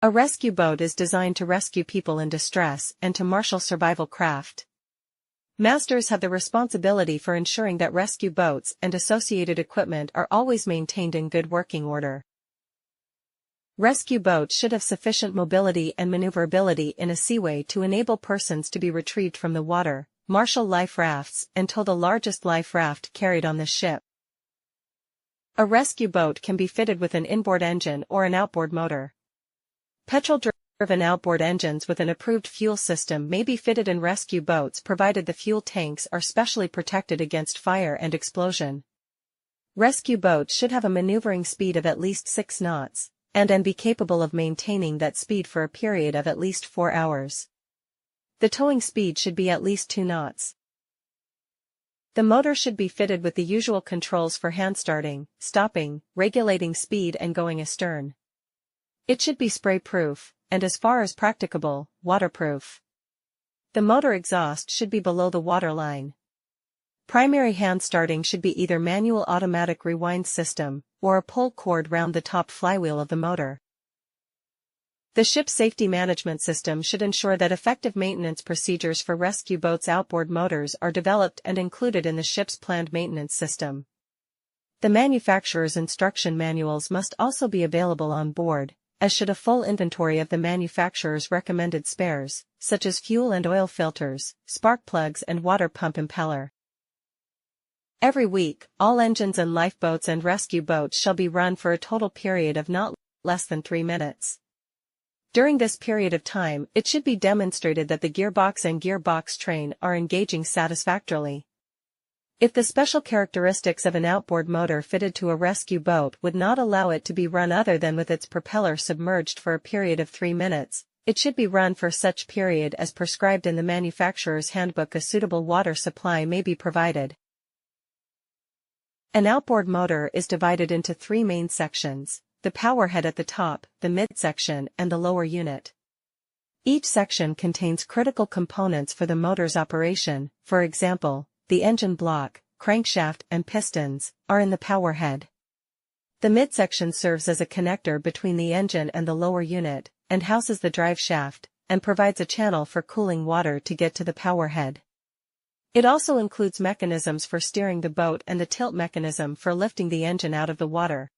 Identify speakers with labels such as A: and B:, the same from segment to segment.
A: A rescue boat is designed to rescue people in distress and to marshal survival craft. Masters have the responsibility for ensuring that rescue boats and associated equipment are always maintained in good working order. Rescue boats should have sufficient mobility and maneuverability in a seaway to enable persons to be retrieved from the water, marshal life rafts, and tow the largest life raft carried on the ship. A rescue boat can be fitted with an inboard engine or an outboard motor. Petrol-driven outboard engines with an approved fuel system may be fitted in rescue boats provided the fuel tanks are specially protected against fire and explosion. Rescue boats should have a maneuvering speed of at least 6 knots, and be capable of maintaining that speed for a period of at least 4 hours. The towing speed should be at least 2 knots. The motor should be fitted with the usual controls for hand starting, stopping, regulating speed and going astern. It should be spray-proof, and as far as practicable, waterproof. The motor exhaust should be below the waterline. Primary hand starting should be either manual automatic rewind system, or a pull cord round the top flywheel of the motor. The ship's safety management system should ensure that effective maintenance procedures for rescue boats' outboard motors are developed and included in the ship's planned maintenance system. The manufacturer's instruction manuals must also be available on board, as should a full inventory of the manufacturer's recommended spares, such as fuel and oil filters, spark plugs and water pump impeller. Every week, all engines and lifeboats and rescue boats shall be run for a total period of not less than 3 minutes. During this period of time, it should be demonstrated that the gearbox and gearbox train are engaging satisfactorily. If the special characteristics of an outboard motor fitted to a rescue boat would not allow it to be run other than with its propeller submerged for a period of 3 minutes, it should be run for such period as prescribed in the manufacturer's handbook. A suitable water supply may be provided. An outboard motor is divided into 3 main sections: the powerhead at the top, the midsection, and the lower unit. Each section contains critical components for the motor's operation. For example, the engine block, crankshaft, and pistons are in the powerhead. The midsection serves as a connector between the engine and the lower unit, and houses the drive shaft, and provides a channel for cooling water to get to the powerhead. It also includes mechanisms for steering the boat and the tilt mechanism for lifting the engine out of the water.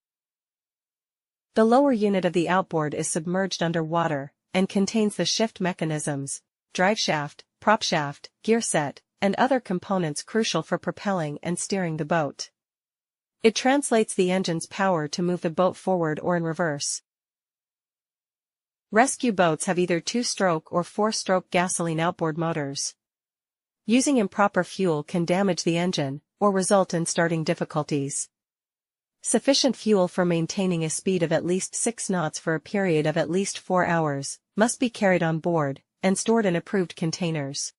A: The lower unit of the outboard is submerged under water, and contains the shift mechanisms, drive shaft, prop shaft, gear set, and other components crucial for propelling and steering the boat. It translates the engine's power to move the boat forward or in reverse. Rescue boats have either 2-stroke or 4-stroke gasoline outboard motors. Using improper fuel can damage the engine, or result in starting difficulties. Sufficient fuel for maintaining a speed of at least 6 knots for a period of at least 4 hours must be carried on board, and stored in approved containers.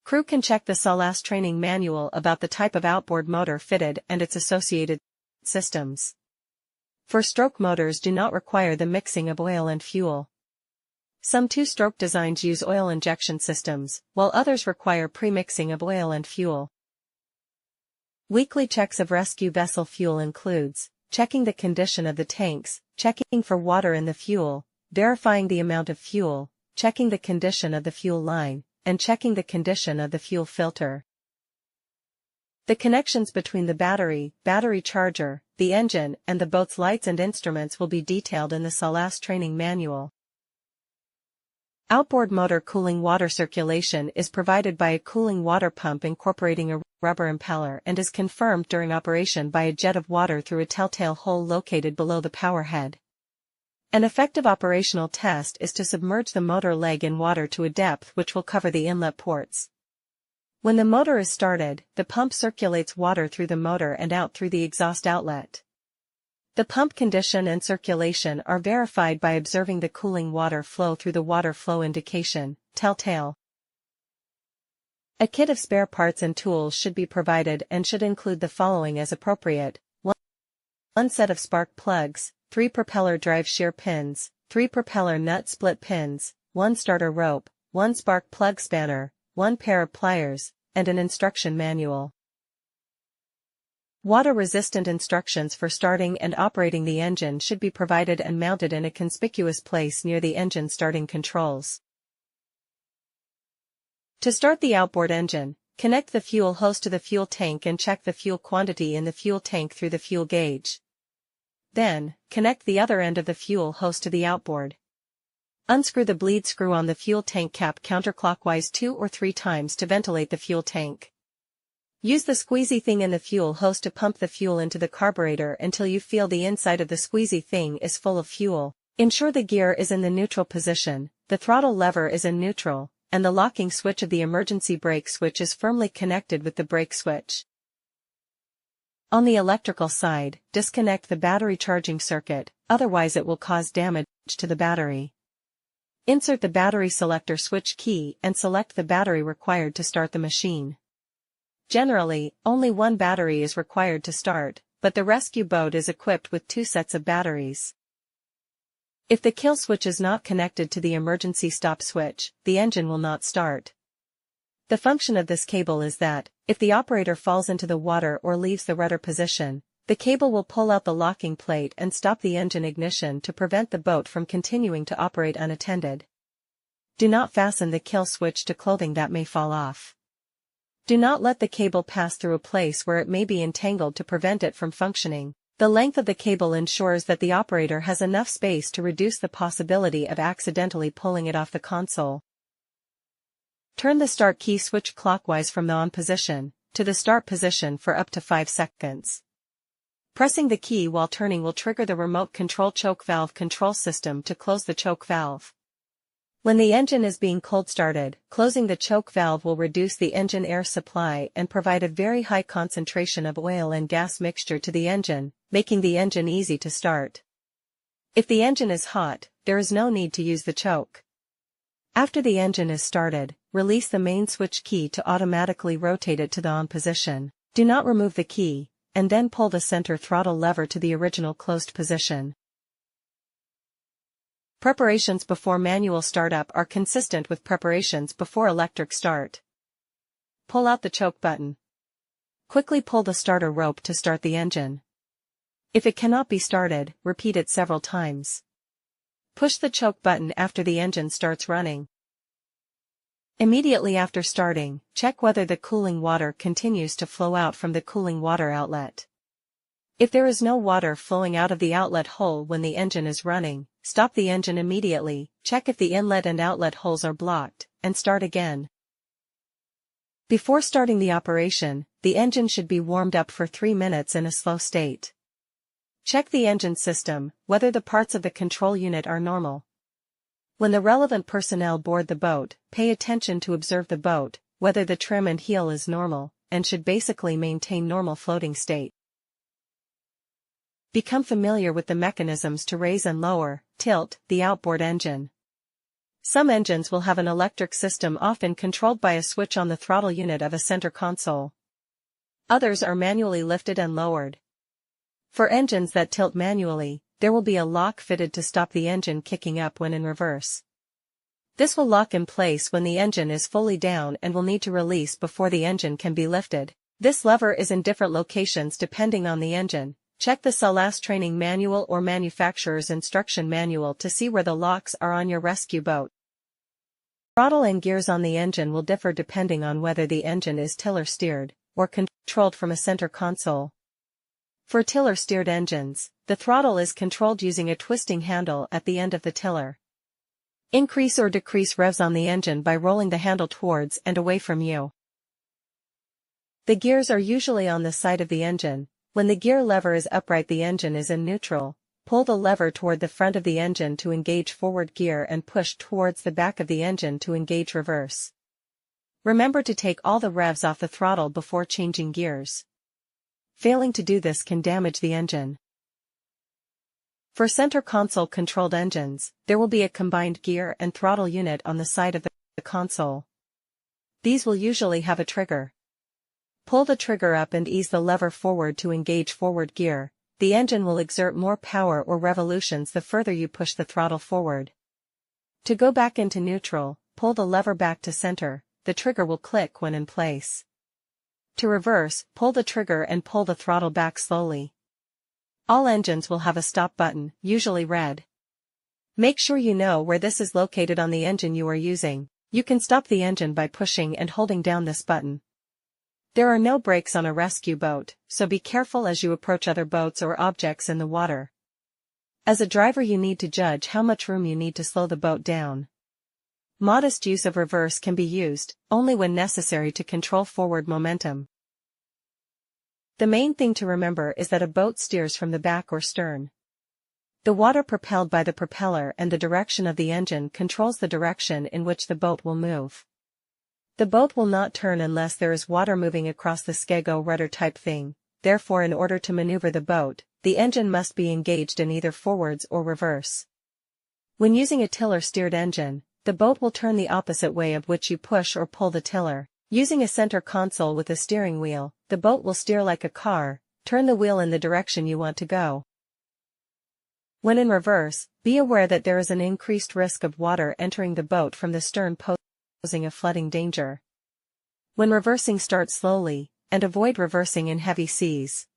A: Crew can check the SCRB training manual about the type of outboard motor fitted and its associated systems. 4-stroke motors do not require the mixing of oil and fuel. Some 2-stroke designs use oil injection systems, while others require pre-mixing of oil and fuel. Weekly checks of rescue vessel fuel includes checking the condition of the tanks, checking for water in the fuel, verifying the amount of fuel, checking the condition of the fuel line, and checking the condition of the fuel filter. The connections between the battery charger, the engine, and the boat's lights and instruments will be detailed in the SCRB training manual. Outboard motor cooling water circulation is provided by a cooling water pump incorporating a rubber impeller and is confirmed during operation by a jet of water through a telltale hole located below the powerhead. An effective operational test is to submerge the motor leg in water to a depth which will cover the inlet ports. When the motor is started, the pump circulates water through the motor and out through the exhaust outlet. The pump condition and circulation are verified by observing the cooling water flow through the water flow indication, telltale. A kit of spare parts and tools should be provided and should include the following as appropriate: 1 set of spark plugs, 3 propeller drive shear pins, 3 propeller nut split pins, 1 starter rope, 1 spark plug spanner, 1 pair of pliers, and an instruction manual. Water-resistant instructions for starting and operating the engine should be provided and mounted in a conspicuous place near the engine starting controls. To start the outboard engine, connect the fuel hose to the fuel tank and check the fuel quantity in the fuel tank through the fuel gauge. Then, connect the other end of the fuel hose to the outboard. Unscrew the bleed screw on the fuel tank cap counterclockwise 2 or 3 times to ventilate the fuel tank. Use the squeezy thing in the fuel hose to pump the fuel into the carburetor until you feel the inside of the squeezy thing is full of fuel. Ensure the gear is in the neutral position, the throttle lever is in neutral, and the locking switch of the emergency brake switch is firmly connected with the brake switch. On the electrical side, disconnect the battery charging circuit, otherwise it will cause damage to the battery. Insert the battery selector switch key and select the battery required to start the machine. Generally, only one battery is required to start, but the rescue boat is equipped with 2 sets of batteries. If the kill switch is not connected to the emergency stop switch, the engine will not start. The function of this cable is that, if the operator falls into the water or leaves the rudder position, the cable will pull out the locking plate and stop the engine ignition to prevent the boat from continuing to operate unattended. Do not fasten the kill switch to clothing that may fall off. Do not let the cable pass through a place where it may be entangled to prevent it from functioning. The length of the cable ensures that the operator has enough space to reduce the possibility of accidentally pulling it off the console. Turn the start key switch clockwise from the on position to the start position for up to 5 seconds. Pressing the key while turning will trigger the remote control choke valve control system to close the choke valve. When the engine is being cold started, closing the choke valve will reduce the engine air supply and provide a very high concentration of oil and gas mixture to the engine, making the engine easy to start. If the engine is hot, there is no need to use the choke. After the engine is started, release the main switch key to automatically rotate it to the on position. Do not remove the key, and then pull the center throttle lever to the original closed position. Preparations before manual startup are consistent with preparations before electric start. Pull out the choke button. Quickly pull the starter rope to start the engine. If it cannot be started, repeat it several times. Push the choke button after the engine starts running. Immediately after starting, check whether the cooling water continues to flow out from the cooling water outlet. If there is no water flowing out of the outlet hole when the engine is running, stop the engine immediately, check if the inlet and outlet holes are blocked, and start again. Before starting the operation, the engine should be warmed up for 3 minutes in a slow state. Check the engine system, whether the parts of the control unit are normal. When the relevant personnel board the boat, pay attention to observe the boat, whether the trim and heel is normal, and should basically maintain normal floating state. Become familiar with the mechanisms to raise and lower, tilt, the outboard engine. Some engines will have an electric system often controlled by a switch on the throttle unit of a center console. Others are manually lifted and lowered. For engines that tilt manually, there will be a lock fitted to stop the engine kicking up when in reverse. This will lock in place when the engine is fully down and will need to release before the engine can be lifted. This lever is in different locations depending on the engine. Check the SCRB training manual or manufacturer's instruction manual to see where the locks are on your rescue boat. Throttle and gears on the engine will differ depending on whether the engine is tiller-steered or controlled from a center console. For tiller-steered engines, the throttle is controlled using a twisting handle at the end of the tiller. Increase or decrease revs on the engine by rolling the handle towards and away from you. The gears are usually on the side of the engine. When the gear lever is upright, the engine is in neutral. Pull the lever toward the front of the engine to engage forward gear and push towards the back of the engine to engage reverse. Remember to take all the revs off the throttle before changing gears. Failing to do this can damage the engine. For center console controlled engines, there will be a combined gear and throttle unit on the side of the console. These will usually have a trigger. Pull the trigger up and ease the lever forward to engage forward gear. The engine will exert more power or revolutions the further you push the throttle forward. To go back into neutral, pull the lever back to center. The trigger will click when in place. To reverse, pull the trigger and pull the throttle back slowly. All engines will have a stop button, usually red. Make sure you know where this is located on the engine you are using. You can stop the engine by pushing and holding down this button. There are no brakes on a rescue boat, so be careful as you approach other boats or objects in the water. As a driver, you need to judge how much room you need to slow the boat down. Modest use of reverse can be used, only when necessary to control forward momentum. The main thing to remember is that a boat steers from the back or stern. The water propelled by the propeller and the direction of the engine controls the direction in which the boat will move. The boat will not turn unless there is water moving across the skego rudder type thing, therefore in order to maneuver the boat, the engine must be engaged in either forwards or reverse. When using a tiller-steered engine, the boat will turn the opposite way of which you push or pull the tiller. Using a center console with a steering wheel, the boat will steer like a car, turn the wheel in the direction you want to go. When in reverse, be aware that there is an increased risk of water entering the boat from the stern, posing a flooding danger. When reversing, start slowly, and avoid reversing in heavy seas.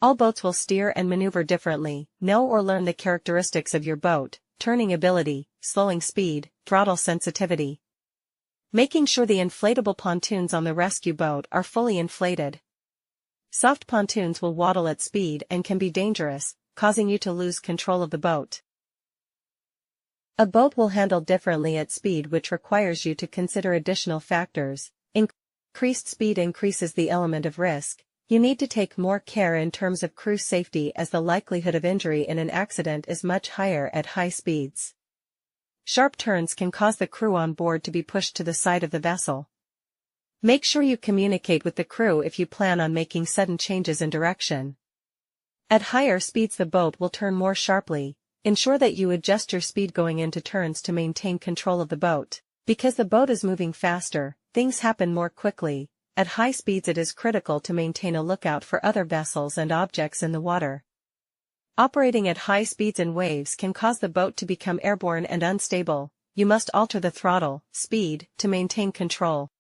A: All boats will steer and maneuver differently. Know or learn the characteristics of your boat, turning ability, slowing speed, throttle sensitivity. Making sure the inflatable pontoons on the rescue boat are fully inflated. Soft pontoons will waddle at speed and can be dangerous, causing you to lose control of the boat. A boat will handle differently at speed, which requires you to consider additional factors. Increased speed increases the element of risk. You need to take more care in terms of crew safety, as the likelihood of injury in an accident is much higher at high speeds. Sharp turns can cause the crew on board to be pushed to the side of the vessel. Make sure you communicate with the crew if you plan on making sudden changes in direction. At higher speeds, the boat will turn more sharply. Ensure that you adjust your speed going into turns to maintain control of the boat. Because the boat is moving faster, things happen more quickly. At high speeds, it is critical to maintain a lookout for other vessels and objects in the water. Operating at high speeds in waves can cause the boat to become airborne and unstable. You must alter the throttle speed to maintain control.